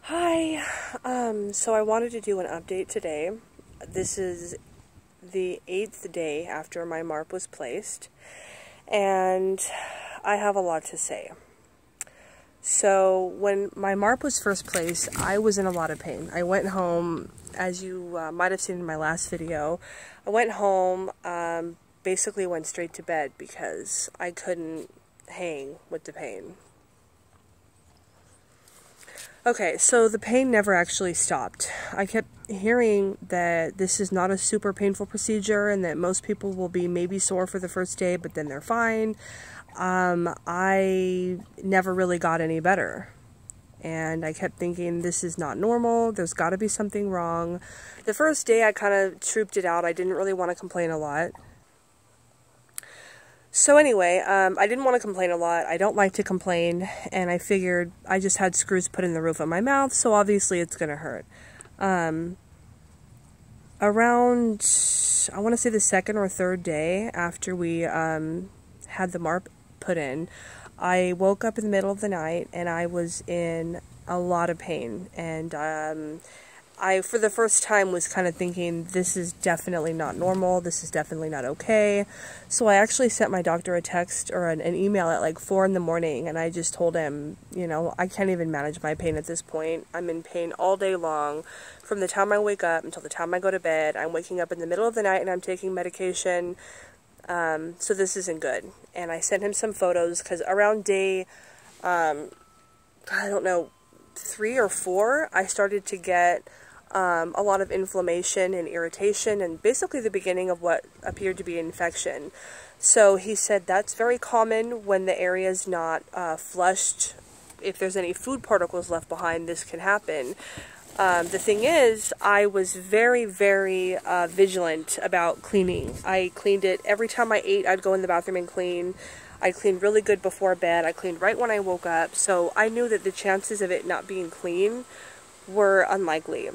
Hi, so I wanted to do an update today. This is the 8th day after my Marpe was placed, and I have a lot to say. So when my Marpe was first placed, I was in a lot of pain. I went home, as you might have seen in my last video, I went home, basically went straight to bed because I couldn't hang with the pain. Okay, so the pain never actually stopped. I kept hearing that this is not a super painful procedure and that most people will be maybe sore for the first day, but then they're fine. I never really got any better. And I kept thinking, this is not normal. There's got to be something wrong. The first day I kind of trooped it out. I didn't really want to complain a lot. So anyway, I didn't want to complain a lot. I don't like to complain, and I figured I just had screws put in the roof of my mouth, so obviously it's going to hurt. Around, I want to say the second or third day after we had the Marpe put in, I woke up in the middle of the night, and I was in a lot of pain, and I, for the first time, was kind of thinking, this is definitely not normal, this is definitely not okay. So I actually sent my doctor a text or an email at like 4 in the morning, and I just told him, you know, I can't even manage my pain at this point. I'm in pain all day long, from the time I wake up until the time I go to bed. I'm waking up in the middle of the night and I'm taking medication, so this isn't good. And I sent him some photos, because around day, I don't know, 3 or 4, I started to get a lot of inflammation and irritation, and basically the beginning of what appeared to be an infection. So he said that's very common when the area is not flushed. If there's any food particles left behind, this can happen. The thing is, I was very, very vigilant about cleaning. I cleaned it every time I ate. I'd go in the bathroom and clean. I cleaned really good before bed. I cleaned right when I woke up. So I knew that the chances of it not being clean were unlikely.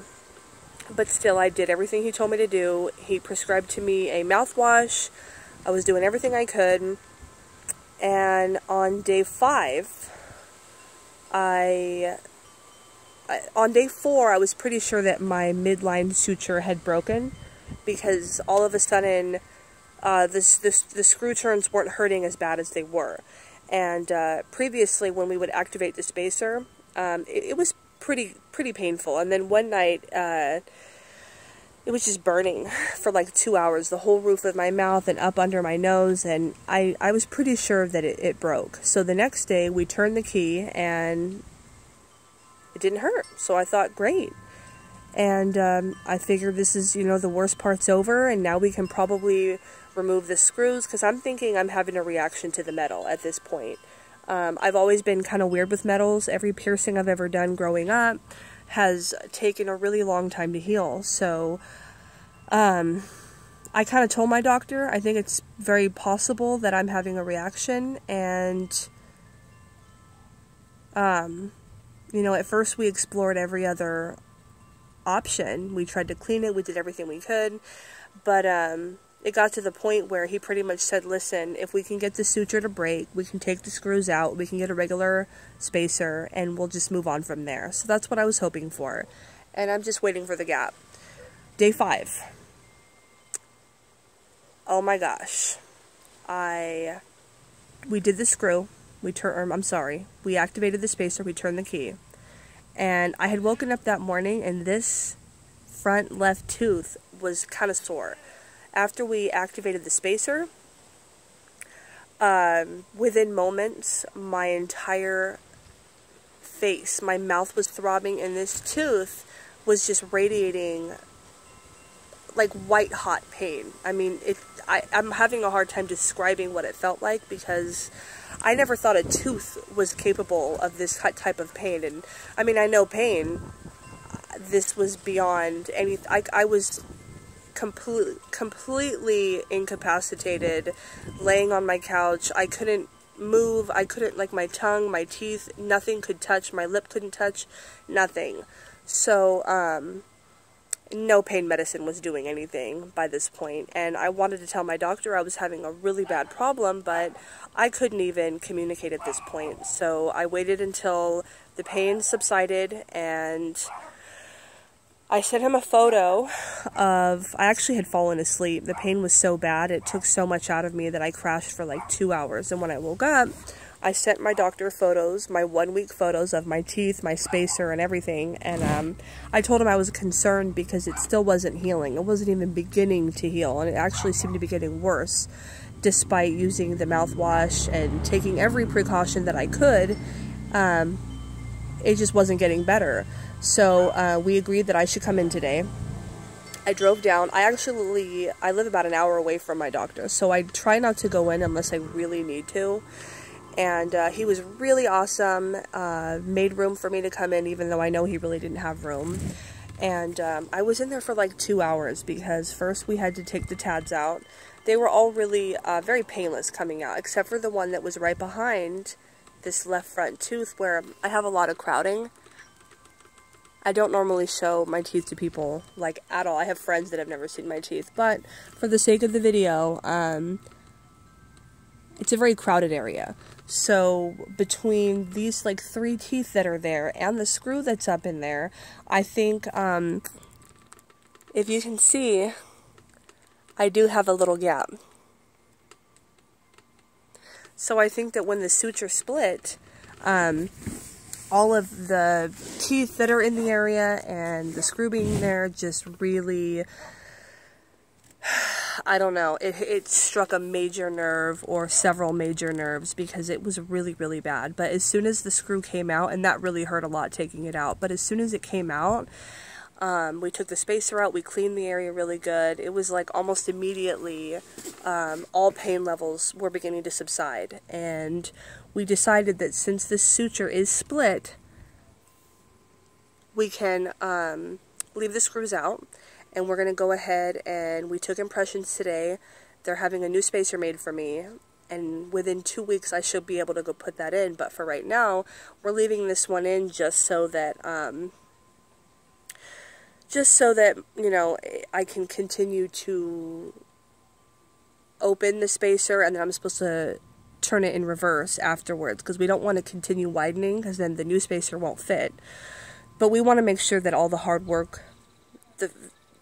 But still, I did everything he told me to do. He prescribed to me a mouthwash. I was doing everything I could. And on day 5, on day 4, I was pretty sure that my midline suture had broken, because all of a sudden, the screw turns weren't hurting as bad as they were. And previously, when we would activate the spacer, it was pretty painful. And then one night, it was just burning for like 2 hours, the whole roof of my mouth and up under my nose, and I was pretty sure that it broke. So the next day, we turned the key, and it didn't hurt. So I thought, great. And I figured this is, you know, the worst part's over, and now we can probably remove the screws, because I'm thinking I'm having a reaction to the metal at this point. I've always been kind of weird with metals. Every piercing I've ever done growing up has taken a really long time to heal. So I kind of told my doctor, I think it's very possible that I'm having a reaction. And you know, at first we explored every other option. We tried to clean it, we did everything we could, but it got to the point where he pretty much said, listen, if we can get the suture to break, we can take the screws out, we can get a regular spacer, and we'll just move on from there. So that's what I was hoping for. And I'm just waiting for the gap. Day 5. Oh my gosh. We did the screw. We activated the spacer, we turned the key. And I had woken up that morning, and this front left tooth was kind of sore. After we activated the spacer, within moments, my entire face, my mouth was throbbing, and this tooth was just radiating like white hot pain. I mean, I'm having a hard time describing what it felt like, because I never thought a tooth was capable of this type of pain. And I mean, I know pain. This was beyond any. I was completely incapacitated, laying on my couch. I couldn't move. I couldn't, like, my tongue, my teeth, nothing could touch. My lip couldn't touch, nothing. So no pain medicine was doing anything by this point, and I wanted to tell my doctor I was having a really bad problem, but I couldn't even communicate at this point. So I waited until the pain subsided, and I sent him a photo of, I actually had fallen asleep. The pain was so bad, it took so much out of me that I crashed for like 2 hours, and when I woke up, I sent my doctor photos, my 1-week photos of my teeth, my spacer, and everything, and I told him I was concerned because it still wasn't healing. It wasn't even beginning to heal, and it actually seemed to be getting worse, despite using the mouthwash and taking every precaution that I could. It just wasn't getting better. So we agreed that I should come in today. I drove down. I live about an hour away from my doctor, so I try not to go in unless I really need to. And he was really awesome, made room for me to come in even though I know he really didn't have room. And I was in there for like 2 hours because first we had to take the tabs out. They were all really very painless coming out, except for the one that was right behind this left front tooth where I have a lot of crowding. I don't normally show my teeth to people, like, at all. I have friends that have never seen my teeth, but for the sake of the video, it's a very crowded area. So between these like 3 teeth that are there and the screw that's up in there, I think if you can see, I do have a little gap. So I think that when the suture split, all of the teeth that are in the area and the screw being there just really, I don't know, it struck a major nerve or several major nerves because it was really, really bad. But as soon as the screw came out, and that really hurt a lot taking it out, but as soon as it came out, we took the spacer out, we cleaned the area really good. It was like almost immediately all pain levels were beginning to subside. And we decided that since this suture is split, we can leave the screws out. And we're going to go ahead, and we took impressions today. They're having a new spacer made for me, and within 2 weeks I should be able to go put that in. But for right now, we're leaving this one in just so that, you know, I can continue to open the spacer, and then I'm supposed to turn it in reverse afterwards, because we don't want to continue widening, because then the new spacer won't fit. But we want to make sure that all the hard work, the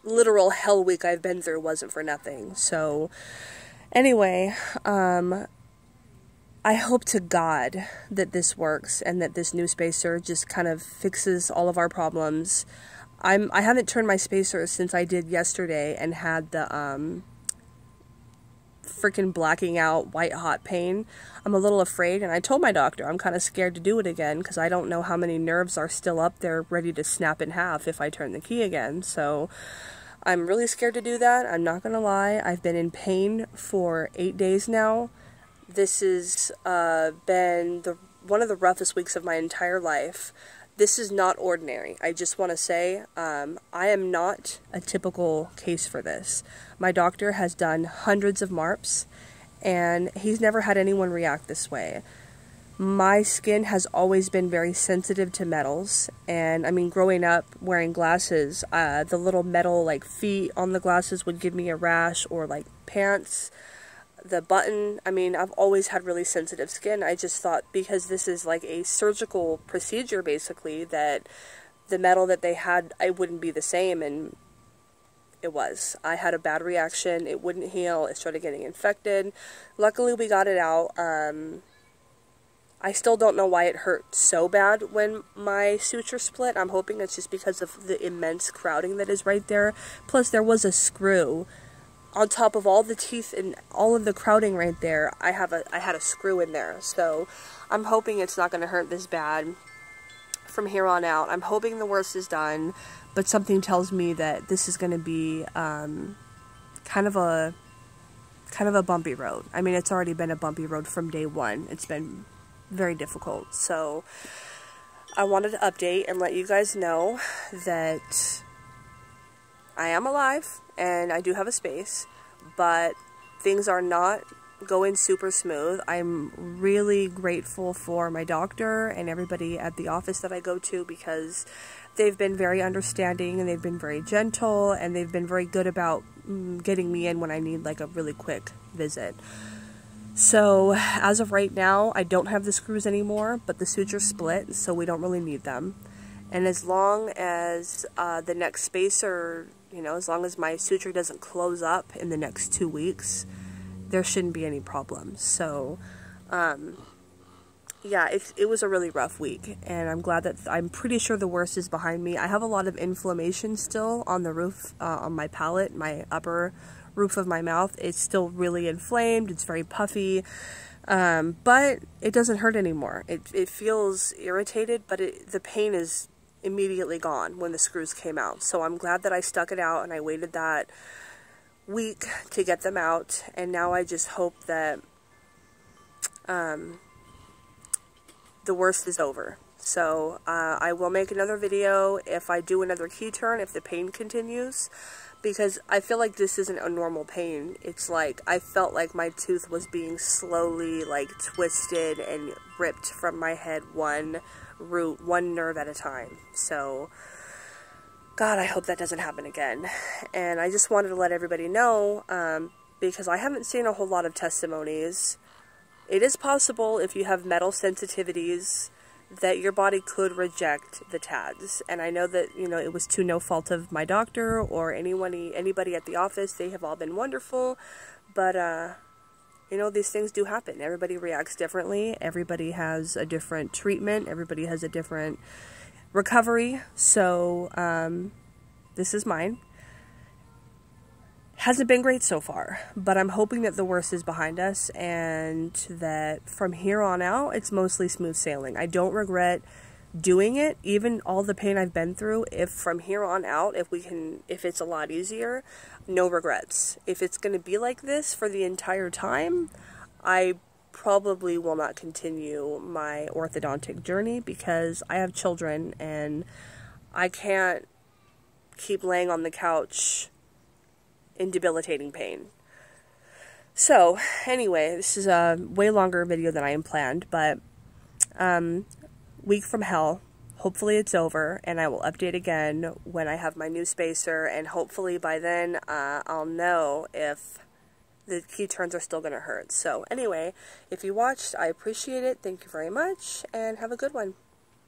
literal hell week I've been through, wasn't for nothing. So anyway, I hope to God that this works and that this new spacer just kind of fixes all of our problems. I haven't turned my spacer since I did yesterday and had the freaking blacking out white hot pain. I'm a little afraid, and I told my doctor I'm kind of scared to do it again because I don't know how many nerves are still up there ready to snap in half if I turn the key again. So I'm really scared to do that. I'm not gonna lie. I've been in pain for 8 days now. This has been one of the roughest weeks of my entire life. This is not ordinary. I just want to say, I am not a typical case for this. My doctor has done hundreds of Marps, and he's never had anyone react this way. My skin has always been very sensitive to metals, and I mean, growing up wearing glasses, the little metal like feet on the glasses would give me a rash, or like pants, the button. I mean, I've always had really sensitive skin. I just thought because this is like a surgical procedure basically, that the metal that they had, I wouldn't be the same, and it was. I had a bad reaction. It wouldn't heal. It started getting infected. Luckily we got it out. I still don't know why it hurt so bad when my suture split. I'm hoping it's just because of the immense crowding that is right there. Plus there was a screw on top of all the teeth and all of the crowding right there. I had a screw in there. So I'm hoping it's not going to hurt this bad from here on out. I'm hoping the worst is done, but something tells me that this is going to be kind of a bumpy road. I mean, it's already been a bumpy road from day one. It's been very difficult. So I wanted to update and let you guys know that I am alive and I do have a space, but things are not going super smooth. I'm really grateful for my doctor and everybody at the office that I go to, because they've been very understanding and they've been very gentle and they've been very good about getting me in when I need like a really quick visit. So as of right now, I don't have the screws anymore, but the suture's split, so we don't really need them. And as long as the next spacer, you know, as long as my suture doesn't close up in the next 2 weeks, there shouldn't be any problems. So, yeah, it was a really rough week, and I'm glad that I'm pretty sure the worst is behind me. I have a lot of inflammation still on the roof, on my palate, my upper roof of my mouth. It's still really inflamed. It's very puffy, but it doesn't hurt anymore. It feels irritated, but the pain is immediately gone when the screws came out. So I'm glad that I stuck it out and I waited that week to get them out, and now I just hope that the worst is over. So I will make another video if I do another key turn, if the pain continues, because I feel like this isn't a normal pain. It's like I felt like my tooth was being slowly like twisted and ripped from my head, one nerve at a time. So God, I hope that doesn't happen again. And I just wanted to let everybody know, because I haven't seen a whole lot of testimonies. It is possible, if you have metal sensitivities, that your body could reject the TADs. And I know that, you know, it was to no fault of my doctor or anybody at the office. They have all been wonderful. But, you know, these things do happen. Everybody reacts differently. Everybody has a different treatment. Everybody has a different recovery. So this is mine. Hasn't been great so far, but I'm hoping that the worst is behind us and that from here on out it's mostly smooth sailing. I don't regret doing it, even all the pain I've been through. If from here on out, if it's a lot easier, no regrets. If it's going to be like this for the entire time, I probably will not continue my orthodontic journey, because I have children and I can't keep laying on the couch in debilitating pain. So anyway, this is a way longer video than I had planned, but week from hell, hopefully it's over, and I will update again when I have my new spacer, and hopefully by then I'll know if the key turns are still going to hurt. So anyway, if you watched, I appreciate it. Thank you very much, and have a good one.